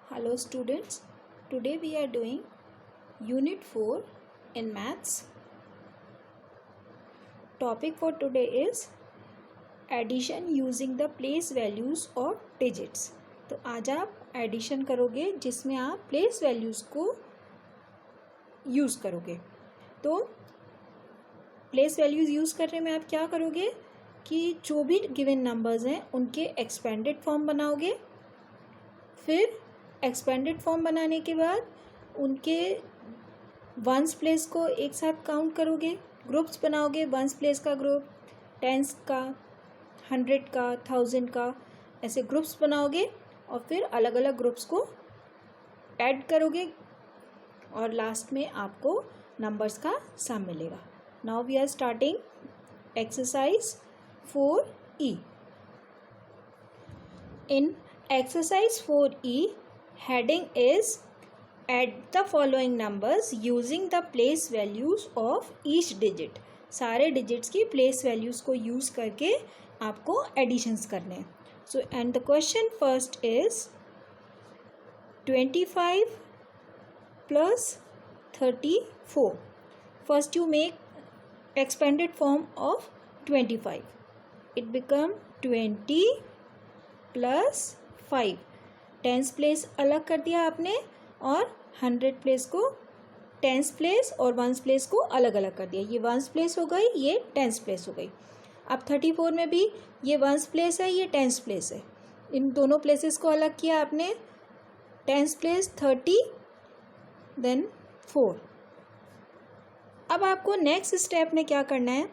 Hello students, today we are doing Unit 4 in Maths. Topic for today is addition using the place values or digits. तो आज आप addition करोगे जिसमें आप place values को use करोगे। तो प्लेस वैल्यूज़ यूज़ करने में आप क्या करोगे कि जो भी गिवन नंबर्स हैं उनके एक्सपेंडेड फॉर्म बनाओगे। फिर एक्सपेंडेड फॉर्म बनाने के बाद उनके वंस प्लेस को एक साथ काउंट करोगे, ग्रुप्स बनाओगे। वंस प्लेस का ग्रुप, टेंस का, 100 का, 1000 का, ऐसे ग्रुप्स बनाओगे और फिर अलग अलग ग्रुप्स को ऐड करोगे और लास्ट में आपको नंबर्स का सम मिलेगा। Now we are starting exercise 4E. In exercise 4E, heading is add the following numbers using the place values of each digit. सारे डिजिट्स की प्लेस वैल्यूज़ को यूज़ करके आपको एडिशंस करने हैं। So and the question first is 25 plus 34. First you make expanded form of 25. It become 20 plus 5. Tens place अलग कर दिया आपने और 100 प्लेस को टेंस प्लेस और वंस प्लेस को अलग अलग कर दिया। ये वंस प्लेस हो गई, ये टेंस प्लेस हो गई। अब 34 में भी ये वंस प्लेस है, ये टेंस प्लेस है। इन दोनों प्लेसेस को अलग किया आपने। Tens place 30 then 4। अब आपको नेक्स्ट स्टेप में क्या करना है,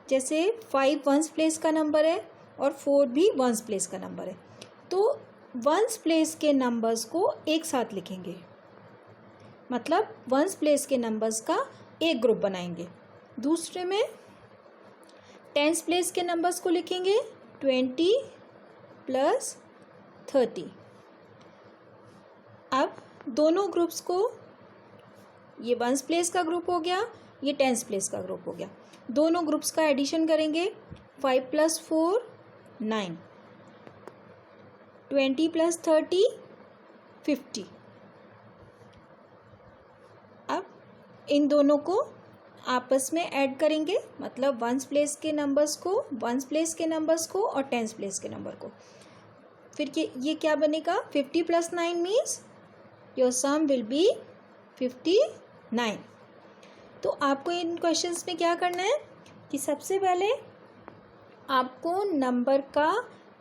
जैसे 5 वंस प्लेस का नंबर है और 4 भी वंस प्लेस का नंबर है, तो वंस प्लेस के नंबर्स को एक साथ लिखेंगे। मतलब वंस प्लेस के नंबर्स का एक ग्रुप बनाएंगे। दूसरे में टेंस प्लेस के नंबर्स को लिखेंगे 20 plus 30। अब दोनों ग्रुप्स को, ये वंस प्लेस का ग्रुप हो गया, ये टेंस प्लेस का ग्रुप हो गया, दोनों ग्रुप्स का एडिशन करेंगे। 5 plus 4 9, 20 plus 30 50। अब इन दोनों को आपस में ऐड करेंगे, मतलब वंस प्लेस के नंबर्स को, वंस प्लेस के नंबर्स को और टेंस प्लेस के नंबर को। फिर ये क्या बनेगा, 50 plus 9 means your sum will be 59। तो आपको इन क्वेश्चंस में क्या करना है कि सबसे पहले आपको नंबर का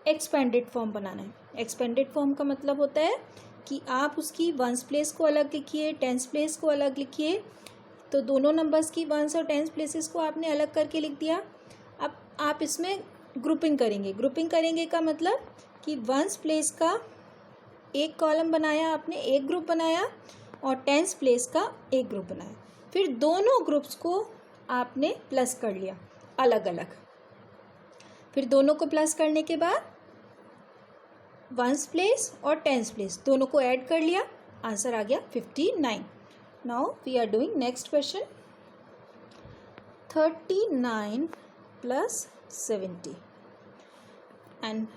एक्सपेंडेड फॉर्म बनाना है। एक्सपेंडेड फॉर्म का मतलब होता है कि आप उसकी वंस प्लेस को अलग लिखिए, टेंस प्लेस को अलग लिखिए। तो दोनों नंबर्स की वंस और टेंस प्लेसेस को आपने अलग करके लिख दिया। अब आप इसमें ग्रुपिंग करेंगे। ग्रुपिंग करेंगे का मतलब कि वंस प्लेस का एक कॉलम बनाया आपने, एक ग्रुप बनाया, और टेंस प्लेस का एक ग्रुप बनाया। फिर दोनों ग्रुप्स को आपने प्लस कर लिया अलग अलग। फिर दोनों को प्लस करने के बाद वंस प्लेस और टेंस प्लेस दोनों को ऐड कर लिया, आंसर आ गया 59। Now we are doing next question. 39 plus 70 and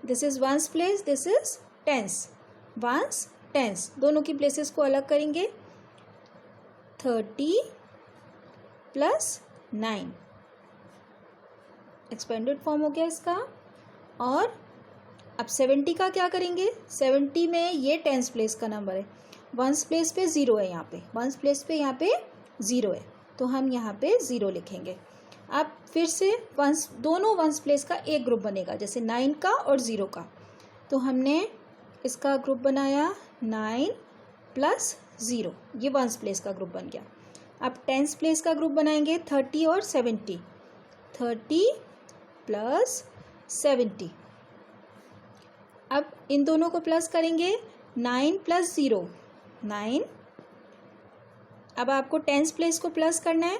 this is ones place, this is tens. Ones tens दोनों की प्लेसेस को अलग करेंगे। 30 plus 9 एक्सपेंडेड फॉर्म हो गया इसका। और अब 70 का क्या करेंगे, 70 में ये टेंस प्लेस का नंबर है, वंस प्लेस पे 0 है, यहाँ पे वंस प्लेस पे यहाँ पे 0 है, तो हम यहाँ पे 0 लिखेंगे। अब फिर से दोनों वंस प्लेस का एक ग्रुप बनेगा, जैसे 9 का और 0 का। तो हमने इसका ग्रुप बनाया 9 plus 0, ये वंस प्लेस का ग्रुप बन गया। अब टेंस प्लेस का ग्रुप बनाएंगे 30 और 70। 30 plus 70। अब इन दोनों को प्लस करेंगे, 9 plus 0 9। अब आपको टेंस प्लेस को प्लस करना है।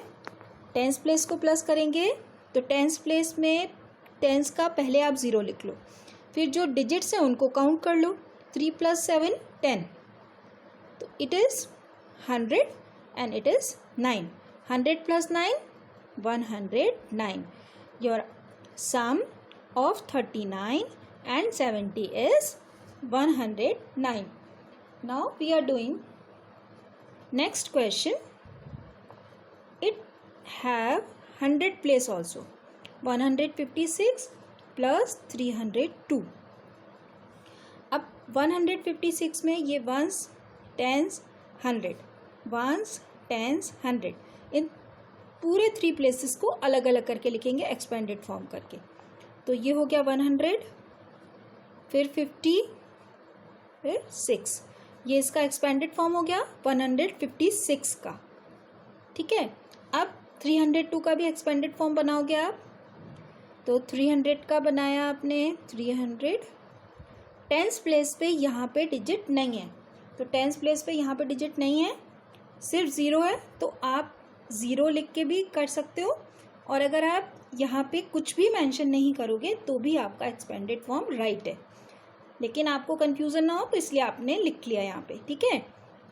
टेंस प्लेस को प्लस करेंगे तो टेंस प्लेस में टेंस का पहले आप 0 लिख लो, फिर जो डिजिट्स हैं उनको काउंट कर लो। 3 plus 7 10, तो it is 100 and it is 9। 100 plus 9 109। Your sum of 39 and 70 is 109. Now we are doing next question. It have 100 place also. 156 plus 302. अब 156 में ये वंस, टेंस, 100, वंस, टेंस, 100, इन पूरे 3 प्लेसेस को अलग अलग करके लिखेंगे एक्सपेंडेड फॉर्म करके. तो ये हो गया 100, फिर 50, फिर 6. ये इसका एक्सपेंडेड फॉर्म हो गया 156 का. ठीक है. अब 302 का भी एक्सपेंडेड फॉर्म बनाओगे आप. तो 300 का बनाया आपने. 300 टेंस प्लेस पे यहाँ पे डिजिट नहीं है, तो टेंस प्लेस पे यहाँ पे डिजिट नहीं है, सिर्फ ज़ीरो है. तो आप ज़ीरो लिख के भी कर सकते हो, और अगर आप यहाँ पे कुछ भी मेंशन नहीं करोगे तो भी आपका एक्सपेंडेड फॉर्म राइट है. लेकिन आपको कंफ्यूजन ना हो तो इसलिए आपने लिख लिया यहाँ पे. ठीक है.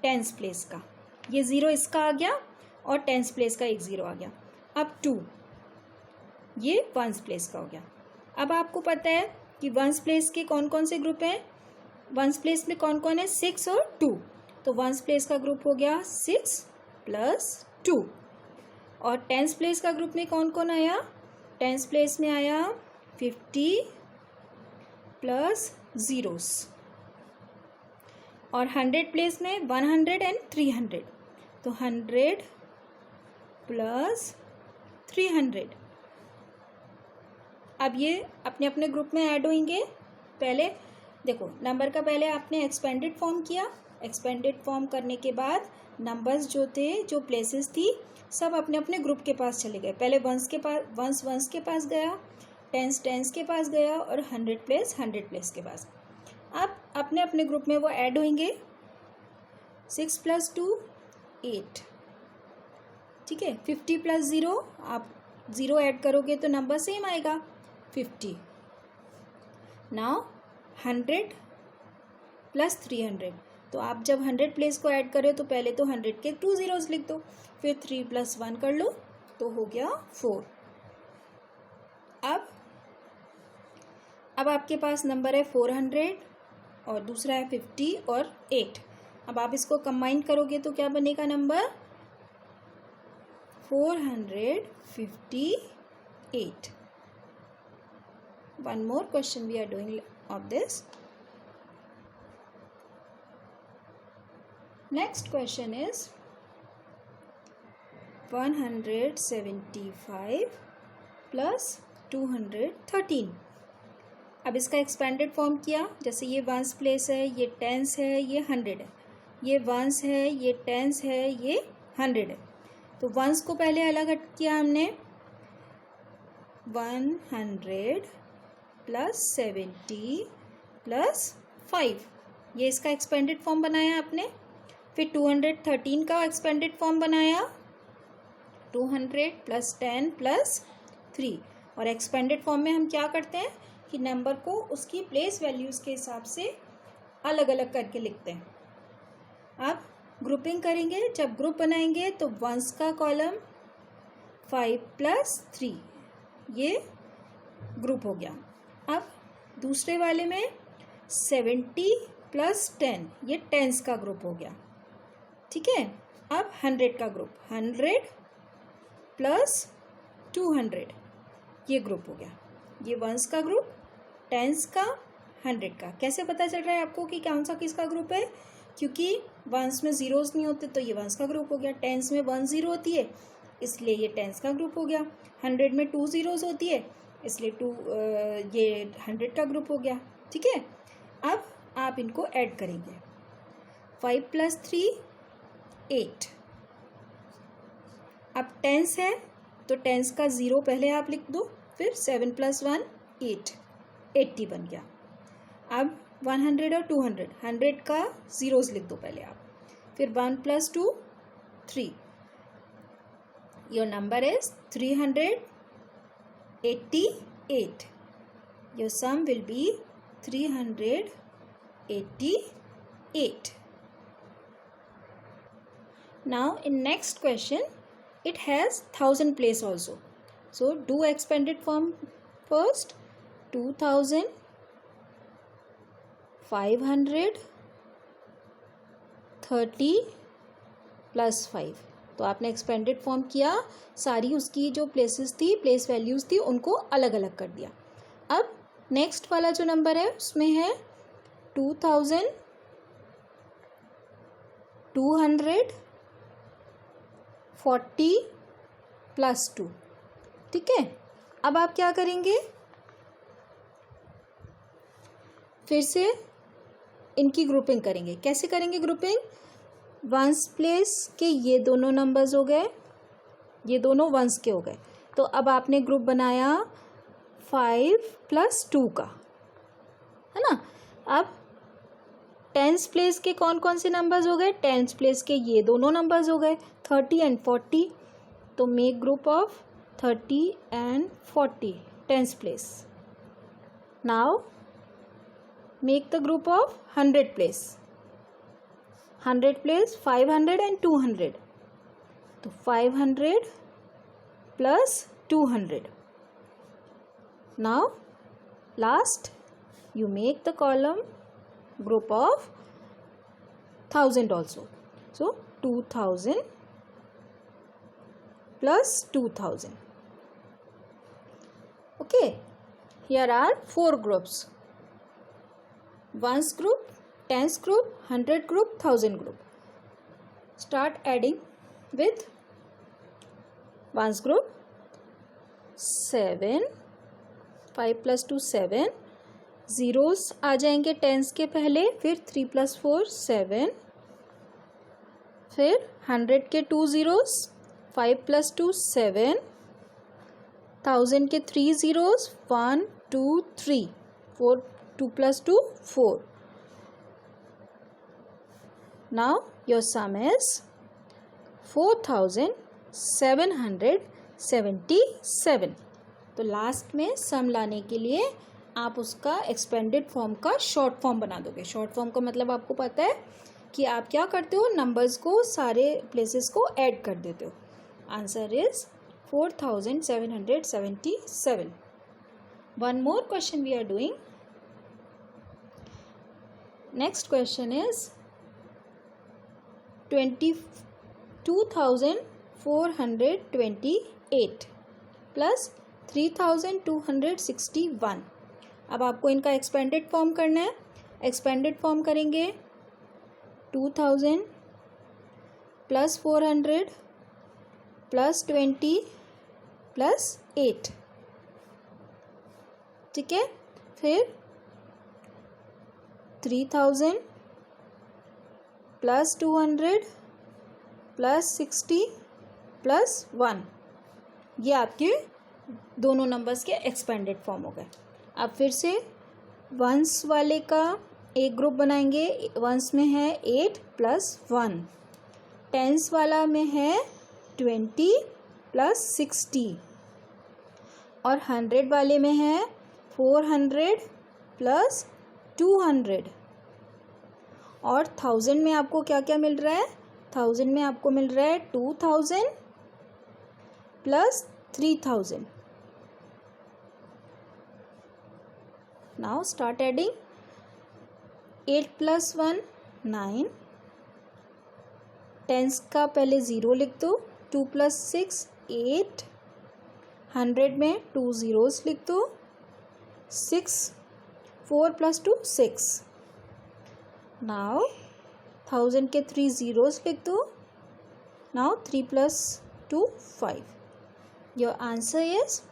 टेंस प्लेस का ये ज़ीरो इसका आ गया और टेंस प्लेस का एक ज़ीरो आ गया. अब 2 ये वंस प्लेस का हो गया. अब आपको पता है कि वंस प्लेस के कौन कौन से ग्रुप हैं. वंस प्लेस में कौन कौन है, 6 और 2. तो वंस प्लेस का ग्रुप हो गया 6 प्लस 2. और टेंस प्लेस का ग्रुप में कौन कौन आया. टेंस प्लेस में आया 50 प्लस ज़ीरोस. और 100 प्लेस में 100 एंड 300. तो 100 प्लस 300. अब ये अपने अपने ग्रुप में ऐड होंगे. पहले देखो, नंबर का पहले आपने एक्सपेंडेड फॉर्म किया. एक्सपेंडेड फॉर्म करने के बाद नंबर्स जो थे, जो प्लेसेस थी, सब अपने अपने ग्रुप के पास चले गए. पहले वंस के पास, वंस के पास गया, टेंस के पास गया, और 100 प्लेस के पास. अब अपने अपने ग्रुप में वो ऐड होंगे. 6 प्लस 2 8. ठीक है. 50 प्लस ज़ीरो, आप ज़ीरो ऐड करोगे तो नंबर सेम आएगा 50. Now 100 plus 300. तो आप जब 100 प्लेस को ऐड करो तो पहले तो 100 के 2 ज़ीरोज़ लिख दो, फिर 3 प्लस 1 कर लो तो हो गया 4. अब आपके पास नंबर है 400 और दूसरा है 50 और 8. अब आप इसको कंबाइन करोगे तो क्या बनेगा number, 458. One more question we are doing of this. Next question is 175 plus 213. अब इसका एक्सपेंडेड फॉर्म किया. जैसे ये वंस प्लेस है, ये टेंस है, ये 100 है. ये वंस है, ये टेंस है, ये 100 है. तो वंस को पहले अलग हट किया हमने. 100 प्लस 70 प्लस 5, ये इसका एक्सपेंडेड फॉर्म बनाया आपने. फिर 213 का एक्सपेंडेड फॉर्म बनाया. 200 प्लस 10 प्लस 3. और एक्सपेंडेड फॉर्म में हम क्या करते हैं कि नंबर को उसकी प्लेस वैल्यूज़ के हिसाब से अलग अलग करके लिखते हैं. अब ग्रुपिंग करेंगे. जब ग्रुप बनाएंगे तो वंस का कॉलम 5 प्लस 3, ये ग्रुप हो गया. अब दूसरे वाले में 70 प्लस 10, ये टेंस का ग्रुप हो गया. ठीक है. अब 100 का ग्रुप, 100 प्लस 200, ये ग्रुप हो गया. ये वंस का ग्रुप, टेंस का, 100 का. कैसे पता चल रहा है आपको कि कौन सा किसका ग्रुप है, क्योंकि वंस में ज़ीरोज़ नहीं होते तो ये वंस का ग्रुप हो गया. टेंस में 1 ज़ीरो होती है इसलिए ये टेंस का ग्रुप हो गया. 100 में 2 ज़ीरोज़ होती है इसलिए ये 100 का ग्रुप हो गया. ठीक है. अब आप इनको ऐड करेंगे. 5 प्लस 3 8. अब टेंस है तो टेंस का ज़ीरो पहले आप लिख दो, फिर 7 प्लस 1 8, 80 बन गया. अब 100 और 200, 100 का ज़ीरोज़ लिख दो पहले आप, फिर 1 plus 2 3. Your number is 388. Your sum will be 388. Now in next question, it has 1000 place also. So do expanded form first. 2500 30 + 5। तो आपने एक्सपेंडेड फॉर्म किया, सारी उसकी जो प्लेसेस थी, प्लेस वैल्यूज़ थी, उनको अलग अलग कर दिया। अब नेक्स्ट वाला जो नंबर है उसमें है 2240 + 2। ठीक है, अब आप क्या करेंगे, फिर से इनकी ग्रुपिंग करेंगे। कैसे करेंगे ग्रुपिंग? वंस प्लेस के ये दोनों नंबर्स हो गए, ये दोनों वंस के हो गए। तो अब आपने ग्रुप बनाया 5 + 2 का, है ना। अब टेंस प्लेस के कौन कौन से नंबर्स हो गए? टेंस प्लेस के ये दोनों नंबर्स हो गए 30 और 40। तो मेक ग्रुप ऑफ 30 और 40 tens place. Now make the group of 100 place. 100 place 500 और 200। तो 500 + 200। Now last you make the column group of 1000 also. So 2000 + 2000. Okay, here are 4 groups: ones group, tens group, 100 group, 1000 group. Start adding with ones group 7, 5 + 2 7, zeros आ जाएंगे tense के पहले, फिर 3 + 4 7, फिर 100 के 2 zeros, 5 + 2 7, 1000 के 3 zeros 1 2 3, 4 2 + 2 4. Now your sum is 4777. तो last में सम लाने के लिए आप उसका एक्सपेंडेड फॉर्म का शॉर्ट फॉर्म बना दोगे। शॉर्ट फॉर्म का मतलब आपको पता है कि आप क्या करते हो, नंबर्स को, सारे प्लेसेस को ऐड कर देते हो। Answer is 4777. One more question we are doing. Next question is 22,428 + 3,261। अब आपको इनका एक्सपेंडेड फॉर्म करना है। एक्सपेंडेड फॉर्म करेंगे 2000 + 400 + 20 + 8। ठीक है, फिर 3000 + 200 + 60 + 1। ये आपके दोनों नंबर्स के एक्सपेंडेड फॉर्म हो गए। अब फिर से वंस वाले का एक ग्रुप बनाएंगे। वंस में है 8 + 1, टेंस वाला में है 20 + 60, और 100 वाले में है 400 + 200, और 1000 में आपको क्या क्या मिल रहा है? 1000 में आपको मिल रहा है 2000 + 3000. Now start adding. 8 + 1 9, टेंस का पहले 0 लिख दो। 2 + 6 8, 100 में 2 ज़ीरोस लिख दो। 6 4 + 2 6. Now 1000 के 3 ज़ीरोस लिख दो। Now 3 + 2 5. Your answer is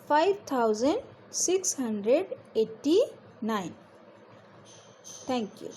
5689. Thank you.